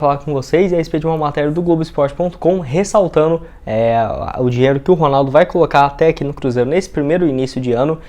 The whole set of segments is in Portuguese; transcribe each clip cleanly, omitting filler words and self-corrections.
Falar com vocês a respeito de uma matéria do Globoesporte.com ressaltando o dinheiro que o Ronaldo vai colocar até aqui no Cruzeiro nesse primeiro início de ano,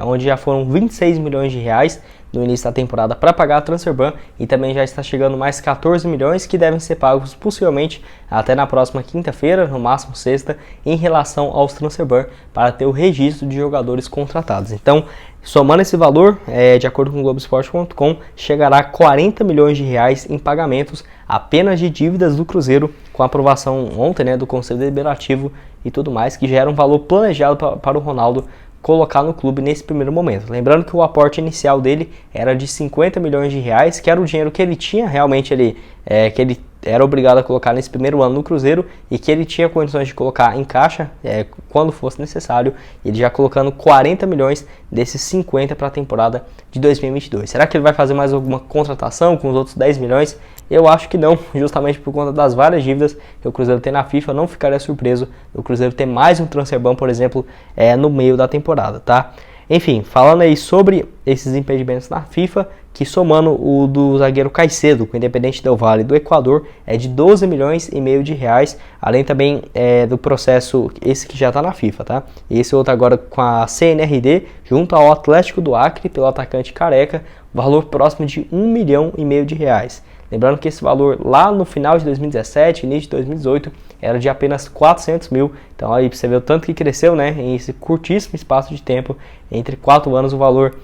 onde já foram 26 milhões de reais no início da temporada para pagar a transfer ban, e também já está chegando mais 14 milhões que devem ser pagos possivelmente até na próxima quinta-feira, no máximo sexta, em relação aos transfer ban, para ter o registro de jogadores contratados. Então, somando esse valor, de acordo com o Globoesporte.com, chegará a 40 milhões de reais em pagamentos apenas de dívidas do Cruzeiro, com a aprovação ontem do Conselho Deliberativo e tudo mais, que já era um valor planejado para o Ronaldo colocar no clube nesse primeiro momento. Lembrando que o aporte inicial dele era de 50 milhões de reais, que era o dinheiro que ele tinha, realmente que ele era obrigado a colocar nesse primeiro ano no Cruzeiro, e que ele tinha condições de colocar em caixa quando fosse necessário, ele já colocando 40 milhões desses 50 para a temporada de 2022. Será que ele vai fazer mais alguma contratação com os outros 10 milhões? Eu acho que não, justamente por conta das várias dívidas que o Cruzeiro tem na FIFA. Não ficaria surpreso o Cruzeiro ter mais um transfer ban, por exemplo, no meio da temporada, tá? Enfim, falando aí sobre esses impedimentos na FIFA, que somando o do zagueiro Caicedo, com o Independente Del Valle do Equador, é de 12 milhões e meio de reais, além também do processo, esse que já está na FIFA, tá? E esse outro agora com a CNRD, junto ao Atlético do Acre, pelo atacante Careca, valor próximo de 1 milhão e meio de reais. Lembrando que esse valor lá no final de 2017, início de 2018, era de apenas 400 mil. Então aí você vê o tanto que cresceu, em esse curtíssimo espaço de tempo. Entre 4 anos o valor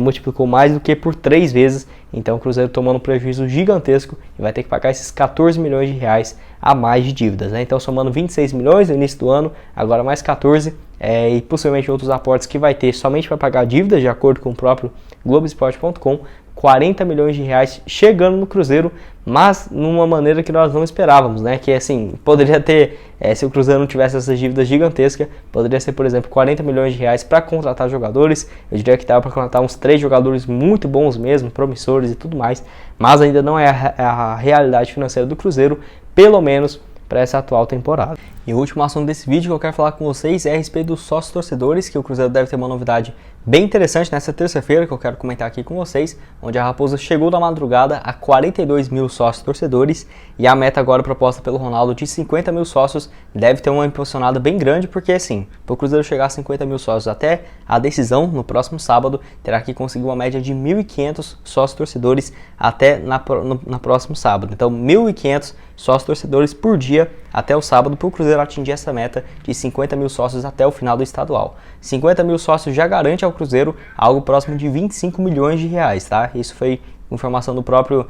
multiplicou mais do que por 3 vezes. Então o Cruzeiro tomando um prejuízo gigantesco e vai ter que pagar esses 14 milhões de reais a mais de dívidas. Então somando 26 milhões no início do ano, agora mais 14 e possivelmente outros aportes que vai ter somente para pagar dívidas, de acordo com o próprio Globoesporte.com. 40 milhões de reais chegando no Cruzeiro, mas numa maneira que nós não esperávamos, que assim, poderia ter, se o Cruzeiro não tivesse essas dívidas gigantescas, poderia ser, por exemplo, 40 milhões de reais para contratar jogadores. Eu diria que dava para contratar uns 3 jogadores muito bons mesmo, promissores e tudo mais, mas ainda não é a realidade financeira do Cruzeiro, pelo menos para essa atual temporada. E o último assunto desse vídeo que eu quero falar com vocês é a respeito dos sócios torcedores, que o Cruzeiro deve ter uma novidade bem interessante nessa terça-feira, que eu quero comentar aqui com vocês, onde a Raposa chegou na madrugada a 42 mil sócios torcedores, e a meta agora proposta pelo Ronaldo de 50 mil sócios deve ter uma impulsionada bem grande, porque assim, para o Cruzeiro chegar a 50 mil sócios até a decisão no próximo sábado, terá que conseguir uma média de 1.500 sócios torcedores até no próximo sábado. Então 1.500 sócios torcedores por dia até o sábado, para o Cruzeiro atingir essa meta de 50 mil sócios até o final do estadual. 50 mil sócios já garante ao Cruzeiro algo próximo de 25 milhões de reais, tá? Isso foi informação do próprio,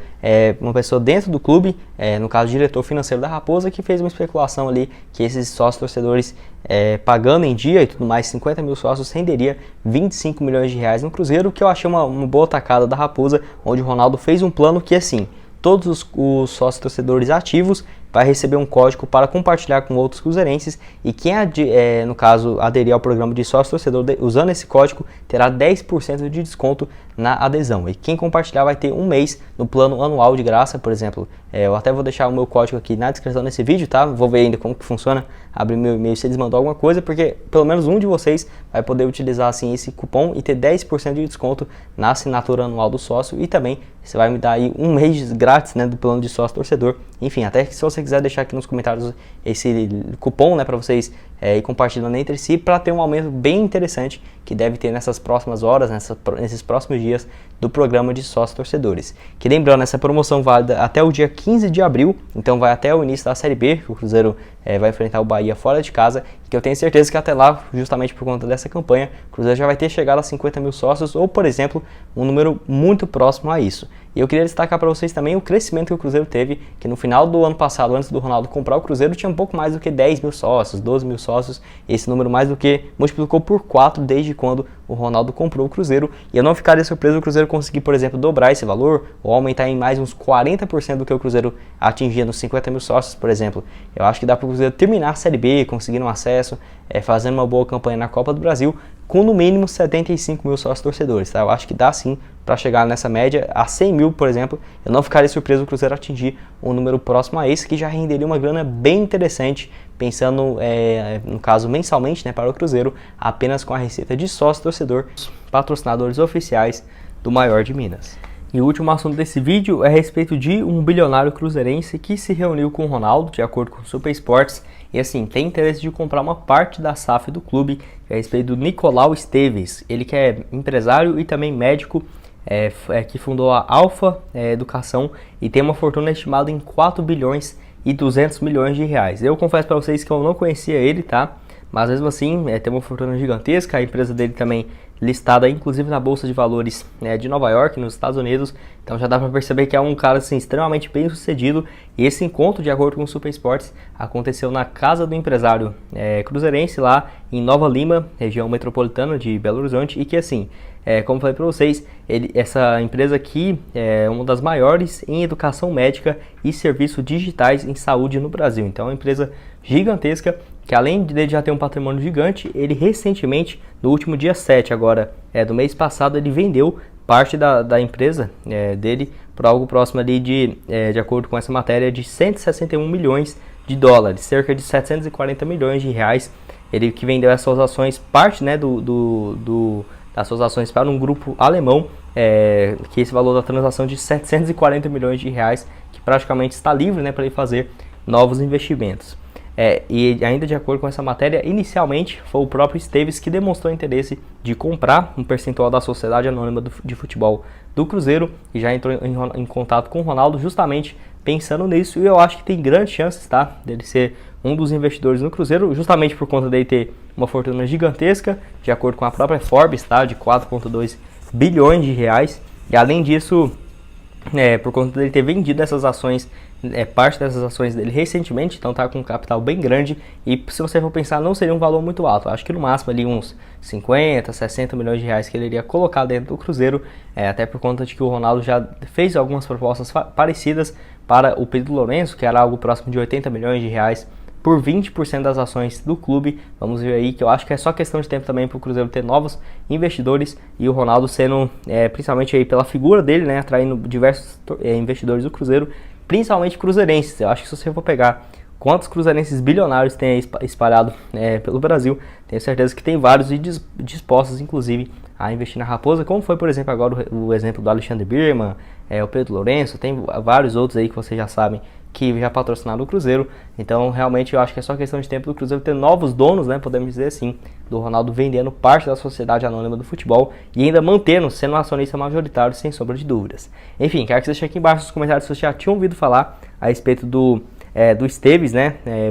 uma pessoa dentro do clube, no caso o diretor financeiro da Raposa, que fez uma especulação ali que esses sócios torcedores pagando em dia e tudo mais, 50 mil sócios renderia 25 milhões de reais no Cruzeiro, que eu achei uma boa tacada da Raposa, onde o Ronaldo fez um plano que assim, todos os sócios torcedores ativos vai receber um código para compartilhar com outros cruzeirenses, e quem, no caso, aderir ao programa de sócio torcedor usando esse código terá 10% de desconto na adesão. E quem compartilhar vai ter um mês no plano anual de graça, por exemplo. Eu até vou deixar o meu código aqui na descrição desse vídeo, tá? Vou ver ainda como que funciona, abrir meu e-mail se eles mandam alguma coisa, porque pelo menos um de vocês vai poder utilizar assim esse cupom e ter 10% de desconto na assinatura anual do sócio, e também você vai me dar aí um mês grátis, do plano de sócio torcedor. Enfim, até que se você quiser deixar aqui nos comentários esse cupom, para vocês ir compartilhando entre si, para ter um aumento bem interessante que deve ter nessas próximas horas, nesses próximos dias do programa de sócios torcedores. Que lembrando, essa promoção válida até o dia 15 de abril, então vai até o início da Série B, que o Cruzeiro vai enfrentar o Bahia fora de casa, e que eu tenho certeza que até lá, justamente por conta dessa campanha, o Cruzeiro já vai ter chegado a 50 mil sócios, ou por exemplo, um número muito próximo a isso. E eu queria destacar para vocês também o crescimento que o Cruzeiro teve, que no final do ano passado, antes do Ronaldo comprar o Cruzeiro, tinha um pouco mais do que 10 mil sócios, 12 mil sócios, esse número mais do que multiplicou por 4 desde quando o Ronaldo comprou o Cruzeiro, e eu não ficaria surpreso o Cruzeiro conseguir, por exemplo, dobrar esse valor, ou aumentar em mais uns 40% do que o Cruzeiro atingia nos 50 mil sócios, por exemplo. Eu acho que dá para o Cruzeiro terminar a Série B, conseguindo um acesso, fazendo uma boa campanha na Copa do Brasil, com no mínimo 75 mil sócios torcedores, tá? Eu acho que dá sim para chegar nessa média a 100 mil, por exemplo. Eu não ficaria surpreso o Cruzeiro atingir um número próximo a esse, que já renderia uma grana bem interessante, pensando no caso mensalmente, para o Cruzeiro, apenas com a receita de sócio torcedor, patrocinadores oficiais do maior de Minas. E o último assunto desse vídeo é a respeito de um bilionário cruzeirense que se reuniu com o Ronaldo, de acordo com o Super Sports, e assim, tem interesse de comprar uma parte da SAF do clube, que é a respeito do Nicolau Esteves. Ele que é empresário e também médico, que fundou a Alfa Educação e tem uma fortuna estimada em 4 bilhões e 200 milhões de reais. Eu confesso para vocês que eu não conhecia ele, tá? Mas mesmo assim, tem uma fortuna gigantesca. A empresa dele também listada, inclusive na Bolsa de Valores de Nova York, nos Estados Unidos. Então já dá para perceber que é um cara assim, extremamente bem sucedido. E esse encontro, de acordo com o Super Sports, aconteceu na casa do empresário cruzeirense lá em Nova Lima, região metropolitana de Belo Horizonte. E que assim, como falei para vocês, essa empresa aqui é uma das maiores em educação médica e serviços digitais em saúde no Brasil. Então é uma empresa gigantesca, que além de já ter um patrimônio gigante, ele recentemente, no último dia 7 agora, do mês passado, ele vendeu parte da empresa dele por algo próximo ali de acordo com essa matéria, de 161 milhões de dólares, cerca de 740 milhões de reais. Ele que vendeu essas suas ações, parte das suas ações para um grupo alemão, que esse valor da transação de 740 milhões de reais, que praticamente está livre para ele fazer novos investimentos. E ainda de acordo com essa matéria, inicialmente foi o próprio Esteves que demonstrou interesse de comprar um percentual da Sociedade Anônima de Futebol do Cruzeiro e já entrou em contato com o Ronaldo justamente pensando nisso, e eu acho que tem grandes chances, tá, dele ser um dos investidores no Cruzeiro, justamente por conta dele ter uma fortuna gigantesca, de acordo com a própria Forbes, tá, de 4,2 bilhões de reais, e além disso, por conta dele ter vendido essas ações, parte dessas ações dele recentemente, então tá com um capital bem grande, e se você for pensar, não seria um valor muito alto. Acho que no máximo ali uns 50, 60 milhões de reais que ele iria colocar dentro do Cruzeiro, até por conta de que o Ronaldo já fez algumas propostas parecidas para o Pedro Lourenço, que era algo próximo de 80 milhões de reais por 20% das ações do clube. Vamos ver aí, que eu acho que é só questão de tempo também para o Cruzeiro ter novos investidores, e o Ronaldo sendo, principalmente aí pela figura dele, atraindo diversos investidores do Cruzeiro, principalmente cruzeirenses. Eu acho que se você for pegar quantos cruzeirenses bilionários tem espalhado pelo Brasil, tenho certeza que tem vários e dispostos, inclusive, a investir na Raposa, como foi, por exemplo, agora o exemplo do Alexandre Birman, o Pedro Lourenço, tem vários outros aí que vocês já sabem que já patrocinaram o Cruzeiro. Então realmente eu acho que é só questão de tempo do Cruzeiro ter novos donos, podemos dizer assim, do Ronaldo vendendo parte da Sociedade Anônima do Futebol e ainda mantendo, sendo um acionista majoritário, sem sombra de dúvidas. Enfim, quero que você deixe aqui embaixo nos comentários se você já tinha ouvido falar a respeito do Esteves,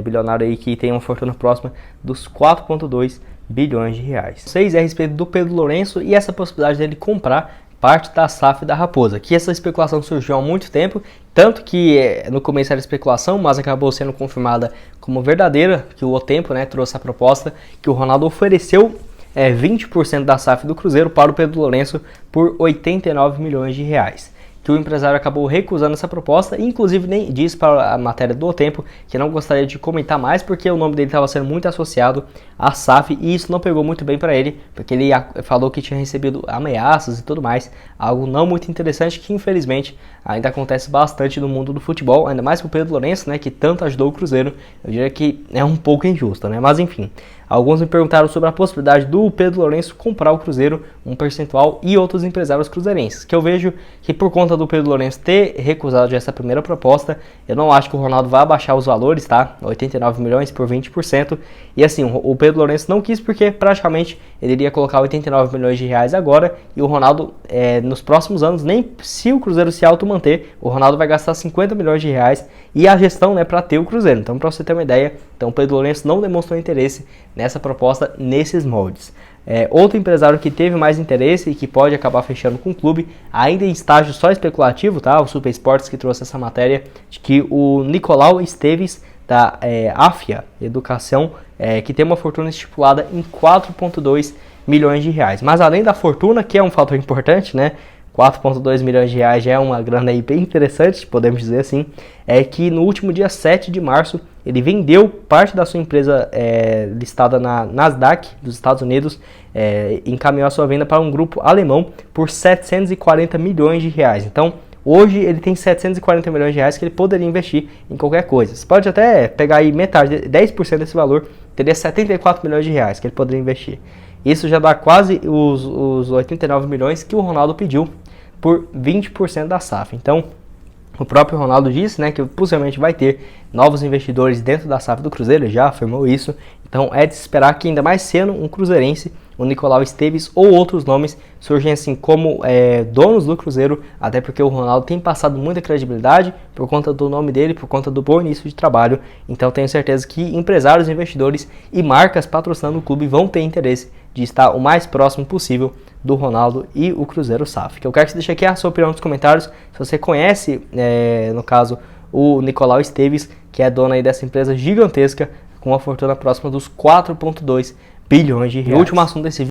bilionário aí que tem uma fortuna próxima dos 4,2 bilhões de reais. 6 é a respeito do Pedro Lourenço e essa possibilidade dele comprar parte da SAF da Raposa, que essa especulação surgiu há muito tempo, tanto que no começo era especulação, mas acabou sendo confirmada como verdadeira, que o Tempo trouxe a proposta que o Ronaldo ofereceu 20% da SAF do Cruzeiro para o Pedro Lourenço por 89 milhões de reais. Que o empresário acabou recusando essa proposta, e inclusive nem disse para a matéria do Tempo que não gostaria de comentar mais, porque o nome dele estava sendo muito associado à SAF, e isso não pegou muito bem para ele, porque ele falou que tinha recebido ameaças e tudo mais, algo não muito interessante que infelizmente ainda acontece bastante no mundo do futebol, ainda mais com o Pedro Lourenço, que tanto ajudou o Cruzeiro. Eu diria que é um pouco injusto, mas enfim. Alguns me perguntaram sobre a possibilidade do Pedro Lourenço comprar o Cruzeiro, um percentual, e outros empresários cruzeirenses, que eu vejo que por conta do Pedro Lourenço ter recusado essa primeira proposta, eu não acho que o Ronaldo vai abaixar os valores, tá? 89 milhões por 20%, e assim, o Pedro Lourenço não quis porque praticamente ele iria colocar 89 milhões de reais agora, e o Ronaldo nos próximos anos, nem se o Cruzeiro se auto-manter, o Ronaldo vai gastar 50 milhões de reais e a gestão para ter o Cruzeiro. Então, para você ter uma ideia, o Pedro Lourenço não demonstrou interesse nessa proposta nesses moldes. Outro empresário que teve mais interesse e que pode acabar fechando com o clube, ainda em estágio só especulativo, tá? O Super Sports que trouxe essa matéria, de que o Nicolau Esteves, da Afia Educação, que tem uma fortuna estipulada em 4,2 milhões de reais. Mas além da fortuna, que é um fator importante, 4,2 milhões de reais já é uma grana aí bem interessante, podemos dizer assim, é que no último dia 7 de março ele vendeu parte da sua empresa listada na Nasdaq dos Estados Unidos, encaminhou a sua venda para um grupo alemão por 740 milhões de reais. Então, hoje ele tem 740 milhões de reais que ele poderia investir em qualquer coisa. Você pode até pegar aí metade, 10% desse valor, teria 74 milhões de reais que ele poderia investir. Isso já dá quase os 89 milhões que o Ronaldo pediu por 20% da SAF. Então, o próprio Ronaldo disse, né, que possivelmente vai ter novos investidores dentro da SAF do Cruzeiro, já afirmou isso. Então é de se esperar que ainda mais sendo um cruzeirense, o Nicolau Esteves ou outros nomes surgem assim como donos do Cruzeiro, até porque o Ronaldo tem passado muita credibilidade por conta do nome dele, por conta do bom início de trabalho. Então tenho certeza que empresários, investidores e marcas patrocinando o clube vão ter interesse de estar o mais próximo possível do Ronaldo e o Cruzeiro SAF. Que eu quero que você deixe aqui a sua opinião nos comentários. Se você conhece, no caso, o Nicolau Esteves, que é dono aí dessa empresa gigantesca, com uma fortuna próxima dos 4,2 bilhões de reais. O último assunto desse vídeo